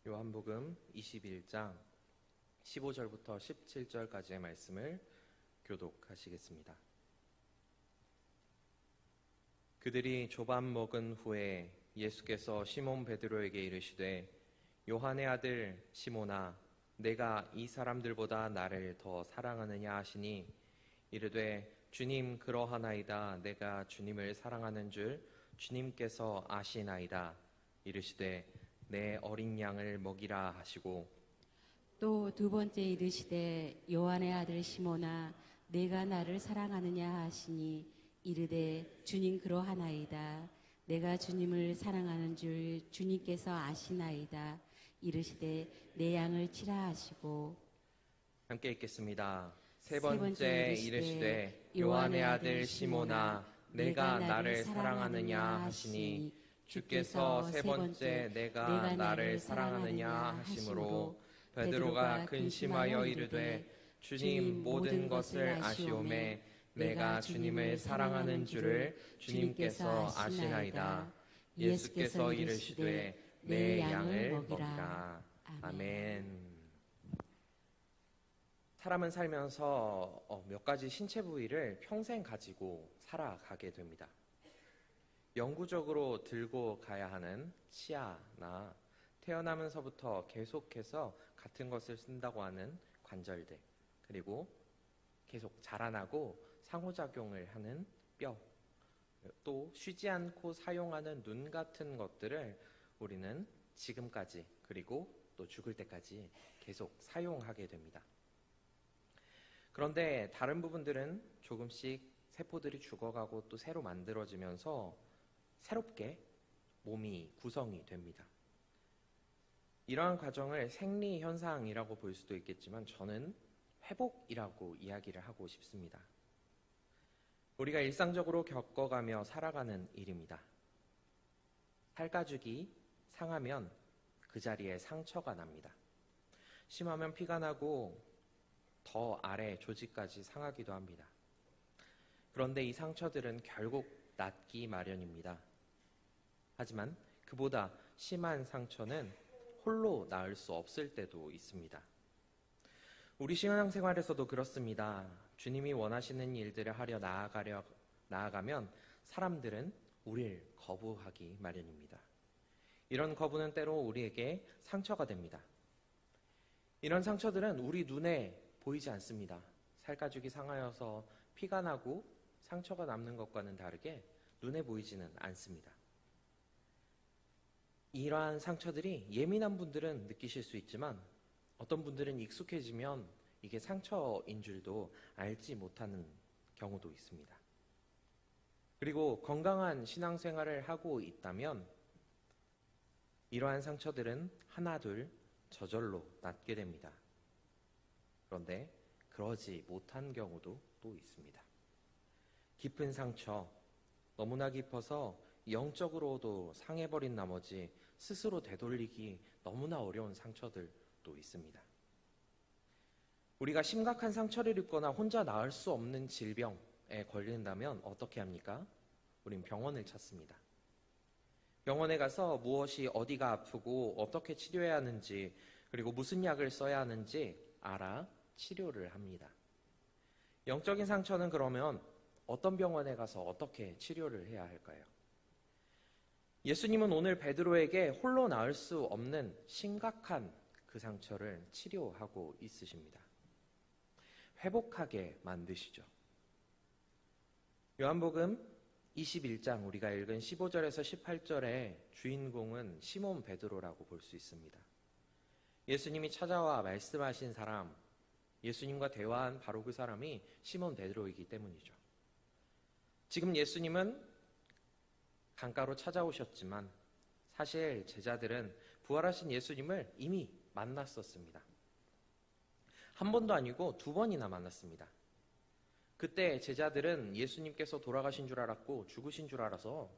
요한복음 21장 15절부터 17절까지의 말씀을 교독하시겠습니다. 그들이 조반 먹은 후에 예수께서 시몬 베드로에게 이르시되 요한의 아들 시몬아 내가 이 사람들보다 나를 더 사랑하느냐 하시니 이르되 주님 그러하나이다. 내가 주님을 사랑하는 줄 주님께서 아시나이다. 이르시되 내 어린 양을 먹이라 하시고 또 두 번째 이르시되 요한의 아들 시몬아 내가 나를 사랑하느냐 하시니 이르되 주님 그러하나이다. 내가 주님을 사랑하는 줄 주님께서 아시나이다. 이르시되 내 양을 치라 하시고 함께 읽겠습니다. 세 번째 이르시되 요한의 아들 시몬아 내가 나를 사랑하느냐 하시니 주께서 세 번째 내가 나를 사랑하느냐 하심으로 베드로가 근심하여 이르되 주님 모든 것을 아시오매 내가 주님을 사랑하는 줄을 주님께서 아시나이다. 예수께서 이르시되 내 양을 먹이라. 아멘. 사람은 살면서 몇 가지 신체 부위를 평생 가지고 살아가게 됩니다. 영구적으로 들고 가야 하는 치아나 태어나면서부터 계속해서 같은 것을 쓴다고 하는 관절들, 그리고 계속 자라나고 상호작용을 하는 뼈, 또 쉬지 않고 사용하는 눈 같은 것들을 우리는 지금까지 그리고 또 죽을 때까지 계속 사용하게 됩니다. 그런데 다른 부분들은 조금씩 세포들이 죽어가고 또 새로 만들어지면서 새롭게 몸이 구성이 됩니다. 이러한 과정을 생리현상이라고 볼 수도 있겠지만 저는 회복이라고 이야기를 하고 싶습니다. 우리가 일상적으로 겪어가며 살아가는 일입니다. 살가죽이 상하면 그 자리에 상처가 납니다. 심하면 피가 나고 더 아래 조직까지 상하기도 합니다. 그런데 이 상처들은 결국 낫기 마련입니다. 하지만 그보다 심한 상처는 홀로 나을 수 없을 때도 있습니다. 우리 신앙생활에서도 그렇습니다. 주님이 원하시는 일들을 하려 나아가면 사람들은 우리를 거부하기 마련입니다. 이런 거부는 때로 우리에게 상처가 됩니다. 이런 상처들은 우리 눈에 보이지 않습니다. 살가죽이 상하여서 피가 나고 상처가 남는 것과는 다르게 눈에 보이지는 않습니다. 이러한 상처들이 예민한 분들은 느끼실 수 있지만 어떤 분들은 익숙해지면 이게 상처인 줄도 알지 못하는 경우도 있습니다. 그리고 건강한 신앙생활을 하고 있다면 이러한 상처들은 하나둘 저절로 낫게 됩니다. 그런데 그러지 못한 경우도 또 있습니다. 깊은 상처, 너무나 깊어서 영적으로도 상해버린 나머지 스스로 되돌리기 너무나 어려운 상처들도 있습니다. 우리가 심각한 상처를 입거나 혼자 나을 수 없는 질병에 걸린다면 어떻게 합니까? 우린 병원을 찾습니다. 병원에 가서 무엇이 어디가 아프고 어떻게 치료해야 하는지 그리고 무슨 약을 써야 하는지 알아 치료를 합니다. 영적인 상처는 그러면 어떤 병원에 가서 어떻게 치료를 해야 할까요? 예수님은 오늘 베드로에게 홀로 나을 수 없는 심각한 그 상처를 치료하고 있으십니다. 회복하게 만드시죠. 요한복음 21장 우리가 읽은 15절에서 18절의 주인공은 시몬 베드로라고 볼 수 있습니다. 예수님이 찾아와 말씀하신 사람, 예수님과 대화한 바로 그 사람이 시몬 베드로이기 때문이죠. 지금 예수님은 강가로 찾아오셨지만 사실 제자들은 부활하신 예수님을 이미 만났었습니다. 한 번도 아니고 두 번이나 만났습니다. 그때 제자들은 예수님께서 돌아가신 줄 알았고 죽으신 줄 알아서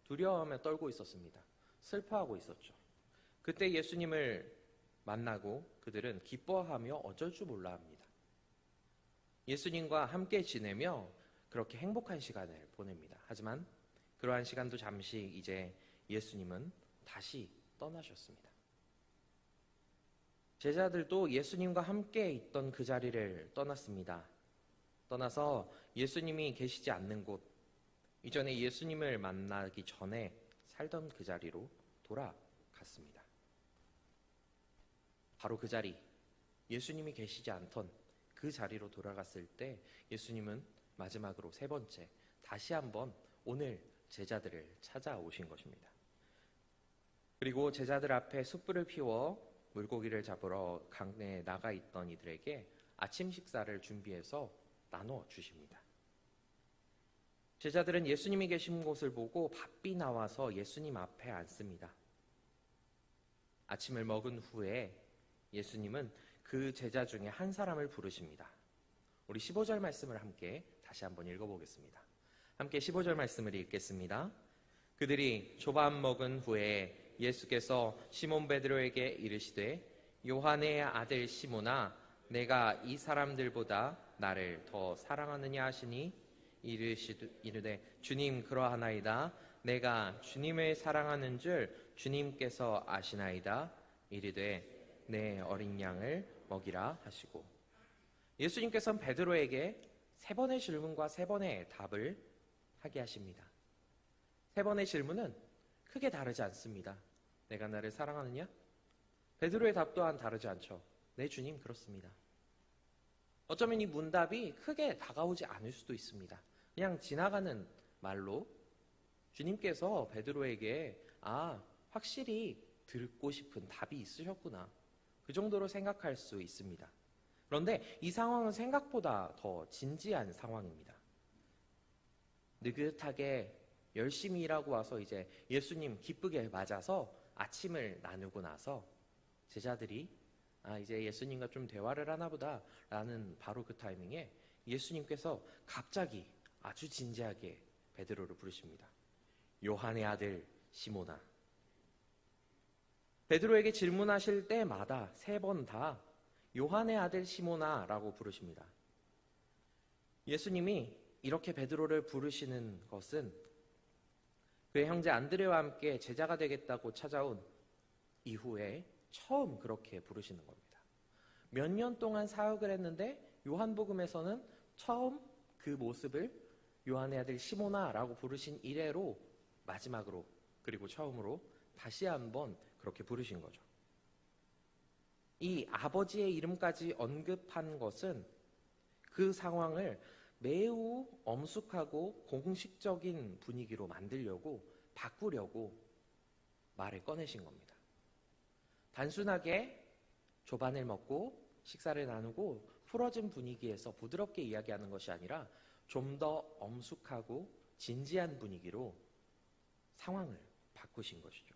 두려워하며 떨고 있었습니다. 슬퍼하고 있었죠. 그때 예수님을 만나고 그들은 기뻐하며 어쩔 줄 몰라 합니다. 예수님과 함께 지내며 그렇게 행복한 시간을 보냅니다. 하지만 그러한 시간도 잠시 이제 예수님은 다시 떠나셨습니다. 제자들도 예수님과 함께 있던 그 자리를 떠났습니다. 떠나서 예수님이 계시지 않는 곳, 이전에 예수님을 만나기 전에 살던 그 자리로 돌아갔습니다. 바로 그 자리, 예수님이 계시지 않던 그 자리로 돌아갔을 때 예수님은 마지막으로 세 번째, 다시 한번 오늘 제자들을 찾아오신 것입니다. 그리고 제자들 앞에 숯불을 피워 물고기를 잡으러 강에 나가 있던 이들에게 아침 식사를 준비해서 나눠 주십니다. 제자들은 예수님이 계신 곳을 보고 바삐 나와서 예수님 앞에 앉습니다. 아침을 먹은 후에 예수님은 그 제자 중에 한 사람을 부르십니다. 우리 15절 말씀을 함께 다시 한번 읽어보겠습니다. 함께 15절 말씀을 읽겠습니다. 그들이 조밥 먹은 후에 예수께서 시몬 베드로에게 이르시되 요한의 아들 시몬아 내가 이 사람들보다 나를 더 사랑하느냐 하시니 이르되 주님 그러하나이다. 내가 주님을 사랑하는 줄 주님께서 아시나이다. 이르되 내 어린 양을 먹이라 하시고, 예수님께서는 베드로에게 세 번의 질문과 세 번의 답을 하게 하십니다. 세 번의 질문은 크게 다르지 않습니다. 내가 나를 사랑하느냐? 베드로의 답 또한 다르지 않죠. 네 주님 그렇습니다. 어쩌면 이 문답이 크게 다가오지 않을 수도 있습니다. 그냥 지나가는 말로 주님께서 베드로에게 확실히 듣고 싶은 답이 있으셨구나, 그 정도로 생각할 수 있습니다. 그런데 이 상황은 생각보다 더 진지한 상황입니다. 느긋하게 열심히 일하고 와서 이제 예수님 기쁘게 맞아서 아침을 나누고 나서 제자들이 이제 예수님과 좀 대화를 하나 보다 라는 바로 그 타이밍에 예수님께서 갑자기 아주 진지하게 베드로를 부르십니다. 요한의 아들 시몬아. 베드로에게 질문하실 때마다 세 번 다 요한의 아들 시몬아 라고 부르십니다. 예수님이 이렇게 베드로를 부르시는 것은 그의 형제 안드레와 함께 제자가 되겠다고 찾아온 이후에 처음 그렇게 부르시는 겁니다. 몇 년 동안 사역을 했는데 요한복음에서는 처음 그 모습을 요한의 아들 시몬아 라고 부르신 이래로 마지막으로 그리고 처음으로 다시 한번 그렇게 부르신 거죠. 이 아버지의 이름까지 언급한 것은 그 상황을 매우 엄숙하고 공식적인 분위기로 만들려고, 바꾸려고 말을 꺼내신 겁니다. 단순하게 조반을 먹고 식사를 나누고 풀어진 분위기에서 부드럽게 이야기하는 것이 아니라 좀 더 엄숙하고 진지한 분위기로 상황을 바꾸신 것이죠.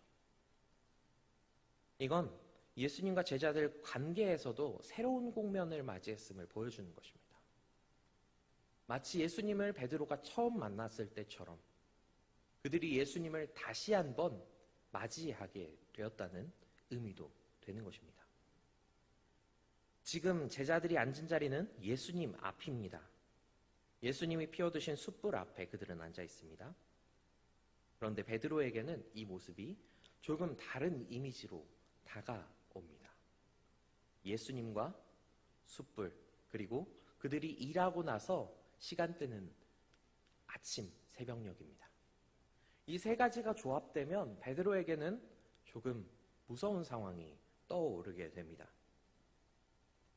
이건 예수님과 제자들 관계에서도 새로운 국면을 맞이했음을 보여주는 것입니다. 마치 예수님을 베드로가 처음 만났을 때처럼 그들이 예수님을 다시 한번 맞이하게 되었다는 의미도 되는 것입니다. 지금 제자들이 앉은 자리는 예수님 앞입니다. 예수님이 피워두신 숯불 앞에 그들은 앉아 있습니다. 그런데 베드로에게는 이 모습이 조금 다른 이미지로 다가옵니다. 예수님과 숯불, 그리고 그들이 일하고 나서 시간대는 아침 새벽녘입니다. 이 세 가지가 조합되면 베드로에게는 조금 무서운 상황이 떠오르게 됩니다.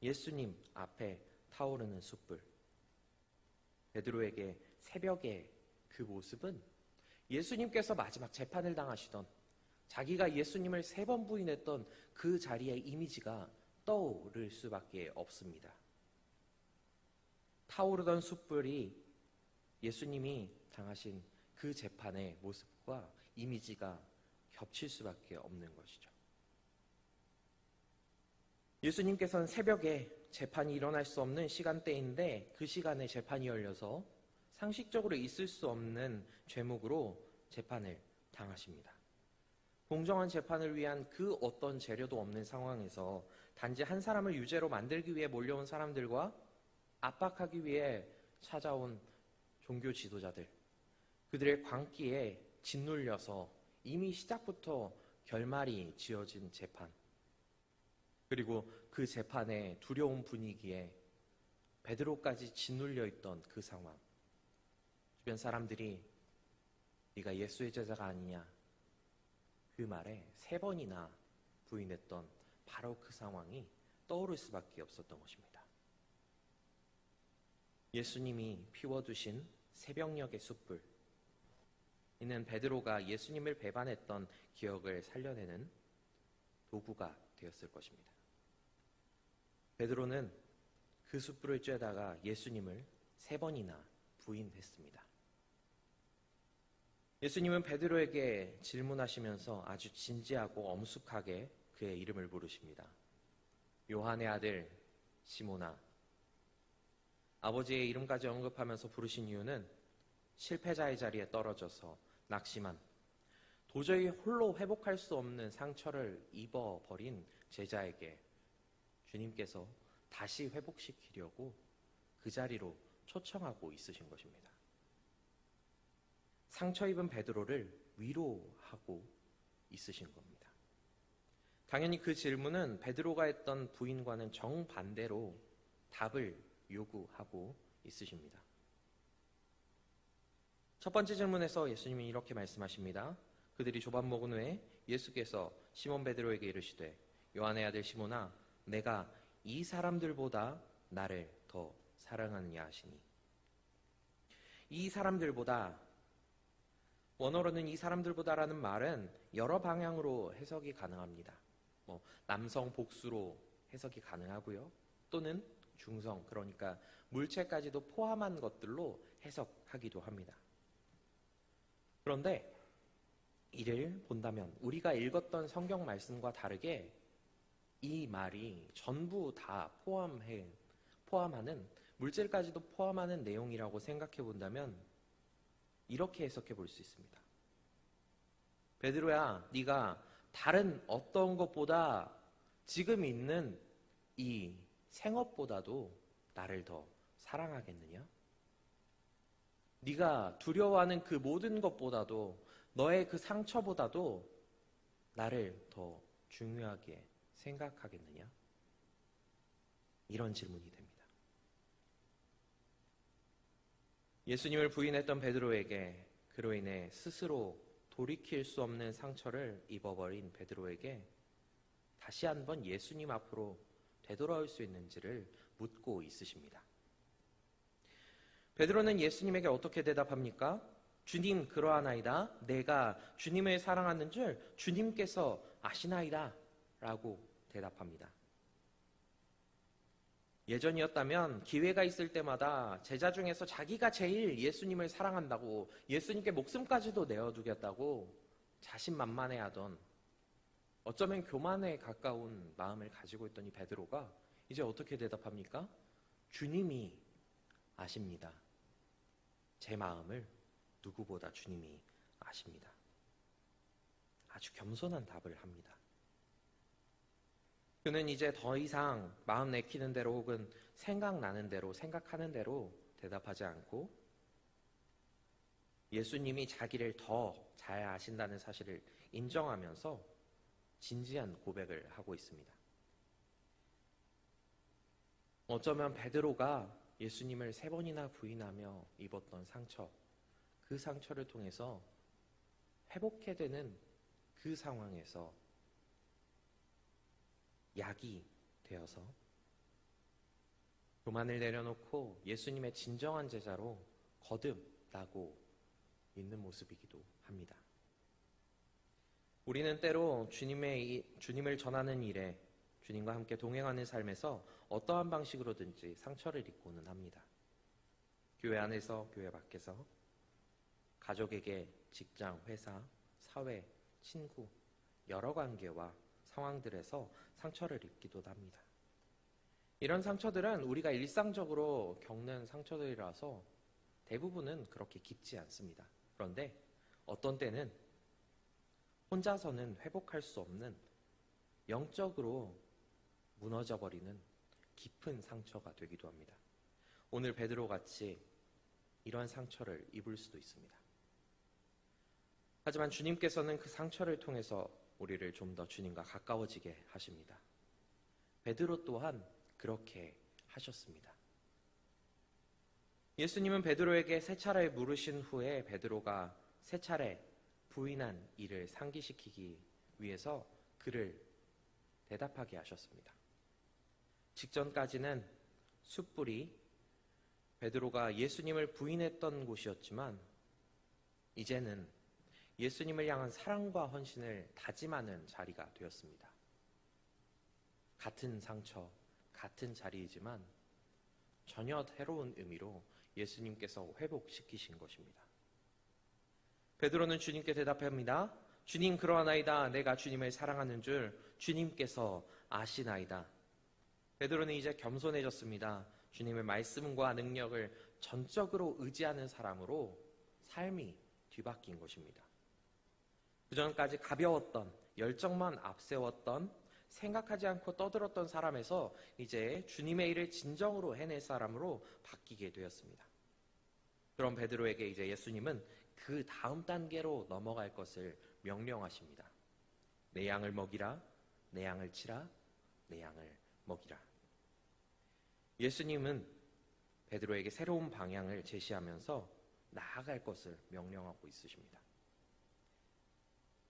예수님 앞에 타오르는 숯불, 베드로에게 새벽의 그 모습은 예수님께서 마지막 재판을 당하시던, 자기가 예수님을 세 번 부인했던 그 자리의 이미지가 떠오를 수밖에 없습니다. 타오르던 숯불이 예수님이 당하신 그 재판의 모습과 이미지가 겹칠 수밖에 없는 것이죠. 예수님께서는 새벽에 재판이 일어날 수 없는 시간대인데 그 시간에 재판이 열려서 상식적으로 있을 수 없는 죄목으로 재판을 당하십니다. 공정한 재판을 위한 그 어떤 재료도 없는 상황에서 단지 한 사람을 유죄로 만들기 위해 몰려온 사람들과 압박하기 위해 찾아온 종교 지도자들, 그들의 광기에 짓눌려서 이미 시작부터 결말이 지어진 재판. 그리고 그 재판의 두려운 분위기에 베드로까지 짓눌려 있던 그 상황. 주변 사람들이 네가 예수의 제자가 아니냐, 그 말에 3번이나 부인했던 바로 그 상황이 떠오를 수밖에 없었던 것입니다. 예수님이 피워두신 새벽녘의 숯불, 이는 베드로가 예수님을 배반했던 기억을 살려내는 도구가 되었을 것입니다. 베드로는 그 숯불을 쬐다가 예수님을 3번이나 부인했습니다. 예수님은 베드로에게 질문하시면서 아주 진지하고 엄숙하게 그의 이름을 부르십니다. 요한의 아들 시몬아. 아버지의 이름까지 언급하면서 부르신 이유는 실패자의 자리에 떨어져서 낙심한, 도저히 홀로 회복할 수 없는 상처를 입어버린 제자에게 주님께서 다시 회복시키려고 그 자리로 초청하고 있으신 것입니다. 상처 입은 베드로를 위로하고 있으신 겁니다. 당연히 그 질문은 베드로가 했던 부인과는 정반대로 답을 요구하고 있으십니다. 첫 번째 질문에서 예수님이 이렇게 말씀하십니다. 그들이 조밥 먹은 후에 예수께서 시몬 베드로에게 이르시되 요한의 아들 시몬아, 내가 이 사람들보다 나를 더 사랑하느냐 하시니. 이 사람들보다, 원어로는 이 사람들보다라는 말은 여러 방향으로 해석이 가능합니다. 남성 복수로 해석이 가능하고요. 또는 중성, 그러니까 물체까지도 포함한 것들로 해석하기도 합니다. 그런데 이를 본다면 우리가 읽었던 성경 말씀과 다르게 이 말이 전부 다 포함하는, 물질까지도 포함하는 내용이라고 생각해 본다면 이렇게 해석해 볼 수 있습니다. 베드로야, 네가 다른 어떤 것보다 지금 있는 이 생업보다도 나를 더 사랑하겠느냐? 네가 두려워하는 그 모든 것보다도, 너의 그 상처보다도 나를 더 중요하게 생각하겠느냐? 이런 질문이 됩니다. 예수님을 부인했던 베드로에게, 그로 인해 스스로 돌이킬 수 없는 상처를 입어버린 베드로에게 다시 한번 예수님 앞으로 되돌아올 수 있는지를 묻고 있으십니다. 베드로는 예수님에게 어떻게 대답합니까? 주님, 그러하나이다. 내가 주님을 사랑하는 줄 주님께서 아시나이다. 라고 대답합니다. 예전이었다면 기회가 있을 때마다 제자 중에서 자기가 제일 예수님을 사랑한다고, 예수님께 목숨까지도 내어두겠다고 자신만만해하던, 어쩌면 교만에 가까운 마음을 가지고 있던 이 베드로가 이제 어떻게 대답합니까? 주님이 아십니다. 제 마음을 누구보다 주님이 아십니다. 아주 겸손한 답을 합니다. 그는 이제 더 이상 마음 내키는 대로 혹은 생각나는 대로, 생각하는 대로 대답하지 않고 예수님이 자기를 더 잘 아신다는 사실을 인정하면서 진지한 고백을 하고 있습니다. 어쩌면 베드로가 예수님을 3번이나 부인하며 입었던 상처, 그 상처를 통해서 회복해야 되는 그 상황에서 약이 되어서 교만을 내려놓고 예수님의 진정한 제자로 거듭나고 있는 모습이기도 합니다. 우리는 때로 주님을 전하는 일에, 주님과 함께 동행하는 삶에서 어떠한 방식으로든지 상처를 입고는 합니다. 교회 안에서, 교회 밖에서, 가족에게, 직장, 회사, 사회, 친구, 여러 관계와 상황들에서 상처를 입기도 합니다. 이런 상처들은 우리가 일상적으로 겪는 상처들이라서 대부분은 그렇게 깊지 않습니다. 그런데 어떤 때는 혼자서는 회복할 수 없는, 영적으로 무너져버리는 깊은 상처가 되기도 합니다. 오늘 베드로같이 이런 상처를 입을 수도 있습니다. 하지만 주님께서는 그 상처를 통해서 우리를 좀 더 주님과 가까워지게 하십니다. 베드로 또한 그렇게 하셨습니다. 예수님은 베드로에게 세 차례 물으신 후에 베드로가 세 차례 부인한 일을 상기시키기 위해서 그를 대답하게 하셨습니다. 직전까지는 숯불이 베드로가 예수님을 부인했던 곳이었지만 이제는 예수님을 향한 사랑과 헌신을 다짐하는 자리가 되었습니다. 같은 상처, 같은 자리이지만 전혀 새로운 의미로 예수님께서 회복시키신 것입니다. 베드로는 주님께 대답합니다. 주님, 그러하나이다. 내가 주님을 사랑하는 줄 주님께서 아시나이다. 베드로는 이제 겸손해졌습니다. 주님의 말씀과 능력을 전적으로 의지하는 사람으로 삶이 뒤바뀐 것입니다. 그전까지 가벼웠던, 열정만 앞세웠던, 생각하지 않고 떠들었던 사람에서 이제 주님의 일을 진정으로 해낼 사람으로 바뀌게 되었습니다. 그런 베드로에게 이제 예수님은 그 다음 단계로 넘어갈 것을 명령하십니다. 내 양을 먹이라, 내 양을 치라, 내 양을 먹이라. 예수님은 베드로에게 새로운 방향을 제시하면서 나아갈 것을 명령하고 있으십니다.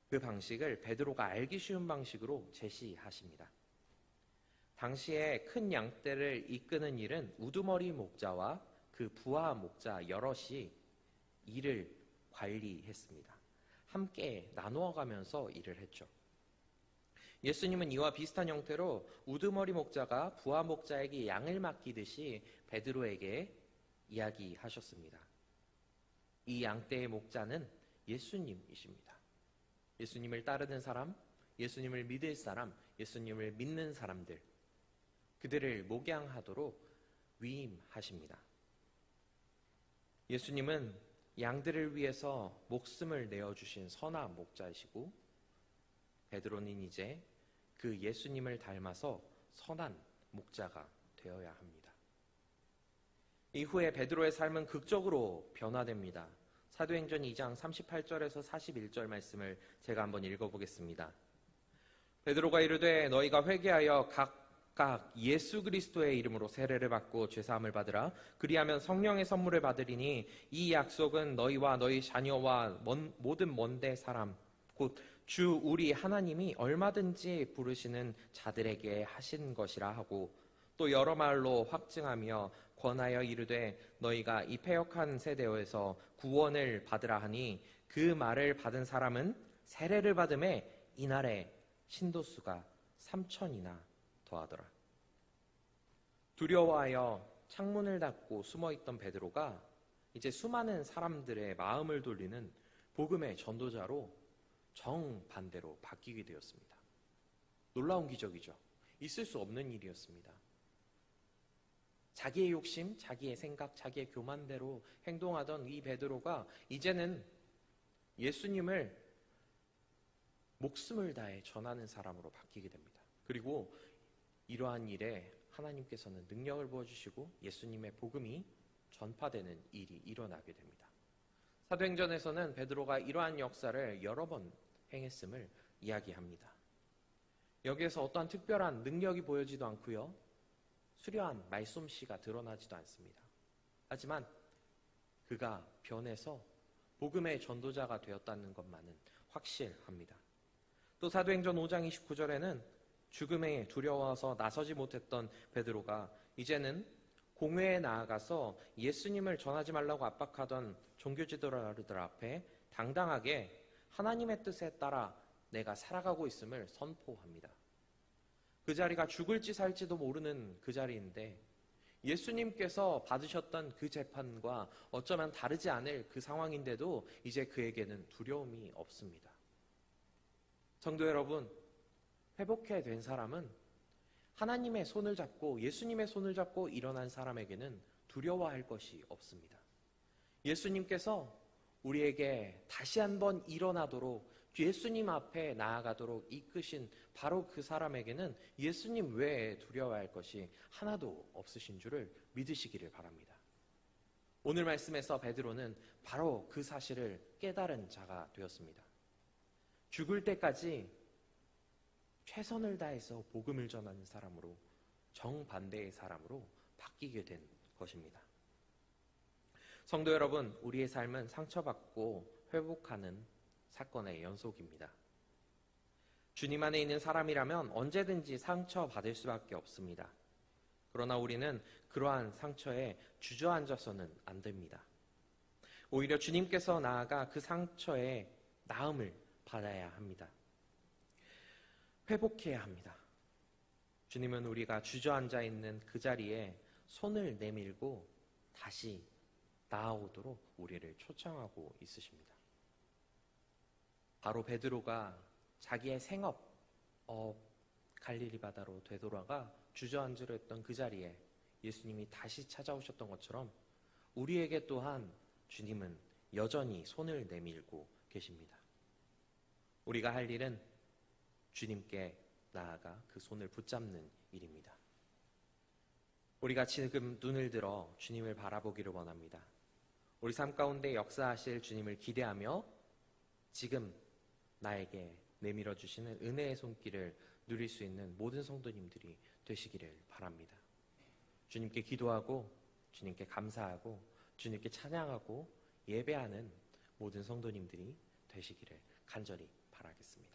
그 방식을 베드로가 알기 쉬운 방식으로 제시하십니다. 당시에 큰 양떼를 이끄는 일은 우두머리 목자와 그 부하 목자 여럿이 일을 관리했습니다. 함께 나누어 가면서 일을 했죠. 예수님은 이와 비슷한 형태로 우두머리 목자가 부하 목자에게 양을 맡기듯이 베드로에게 이야기하셨습니다. 이 양떼의 목자는 예수님이십니다. 예수님을 따르는 사람, 예수님을 믿을 사람, 예수님을 믿는 사람들, 그들을 목양하도록 위임하십니다. 예수님은 양들을 위해서 목숨을 내어주신 선한 목자이시고 베드로는 이제 그 예수님을 닮아서 선한 목자가 되어야 합니다. 이후에 베드로의 삶은 극적으로 변화됩니다. 사도행전 2장 38절에서 41절 말씀을 제가 한번 읽어보겠습니다. 베드로가 이르되 너희가 회개하여 각각 예수 그리스도의 이름으로 세례를 받고 죄사함을 받으라. 그리하면 성령의 선물을 받으리니 이 약속은 너희와 너희 자녀와 모든 먼데 사람 곧 주 우리 하나님이 얼마든지 부르시는 자들에게 하신 것이라 하고 또 여러 말로 확증하며 권하여 이르되 너희가 이 패역한 세대에서 구원을 받으라 하니 그 말을 받은 사람은 세례를 받음에 이날에 신도수가 3,000이나 더하더라. 두려워하여 창문을 닫고 숨어있던 베드로가 이제 수많은 사람들의 마음을 돌리는 복음의 전도자로 정반대로 바뀌게 되었습니다. 놀라운 기적이죠. 있을 수 없는 일이었습니다. 자기의 욕심, 자기의 생각, 자기의 교만대로 행동하던 이 베드로가 이제는 예수님을 목숨을 다해 전하는 사람으로 바뀌게 됩니다. 그리고 이러한 일에 하나님께서는 능력을 부어주시고 예수님의 복음이 전파되는 일이 일어나게 됩니다. 사도행전에서는 베드로가 이러한 역사를 여러 번 행했음을 이야기합니다. 여기에서 어떠한 특별한 능력이 보여지도 않고요. 수려한 말솜씨가 드러나지도 않습니다. 하지만 그가 변해서 복음의 전도자가 되었다는 것만은 확실합니다. 또 사도행전 5장 29절에는 죽음에 두려워서 나서지 못했던 베드로가 이제는 공회에 나아가서 예수님을 전하지 말라고 압박하던 종교 지도자들 앞에 당당하게 하나님의 뜻에 따라 내가 살아가고 있음을 선포합니다. 그 자리가 죽을지 살지도 모르는 그 자리인데 예수님께서 받으셨던 그 재판과 어쩌면 다르지 않을 그 상황인데도 이제 그에게는 두려움이 없습니다. 성도 여러분, 회복해 된 사람은 하나님의 손을 잡고 예수님의 손을 잡고 일어난 사람에게는 두려워할 것이 없습니다. 예수님께서 우리에게 다시 한번 일어나도록 예수님 앞에 나아가도록 이끄신 바로 그 사람에게는 예수님 외에 두려워할 것이 하나도 없으신 줄을 믿으시기를 바랍니다. 오늘 말씀에서 베드로는 바로 그 사실을 깨달은 자가 되었습니다. 죽을 때까지 최선을 다해서 복음을 전하는 사람으로, 정반대의 사람으로 바뀌게 된 것입니다. 성도 여러분, 우리의 삶은 상처받고 회복하는 사건의 연속입니다. 주님 안에 있는 사람이라면 언제든지 상처받을 수밖에 없습니다. 그러나 우리는 그러한 상처에 주저앉아서는 안 됩니다. 오히려 주님께서 나아가 그 상처의 나음을 받아야 합니다. 회복해야 합니다. 주님은 우리가 주저앉아 있는 그 자리에 손을 내밀고 다시 나아오도록 우리를 초청하고 있으십니다. 바로 베드로가 자기의 생업, 갈릴리 바다로 되돌아가 주저앉으려 했던 그 자리에 예수님이 다시 찾아오셨던 것처럼 우리에게 또한 주님은 여전히 손을 내밀고 계십니다. 우리가 할 일은 주님께 나아가 그 손을 붙잡는 일입니다. 우리가 지금 눈을 들어 주님을 바라보기를 원합니다. 우리 삶 가운데 역사하실 주님을 기대하며 지금 나에게 내밀어 주시는 은혜의 손길을 누릴 수 있는 모든 성도님들이 되시기를 바랍니다. 주님께 기도하고 주님께 감사하고 주님께 찬양하고 예배하는 모든 성도님들이 되시기를 간절히 바라겠습니다.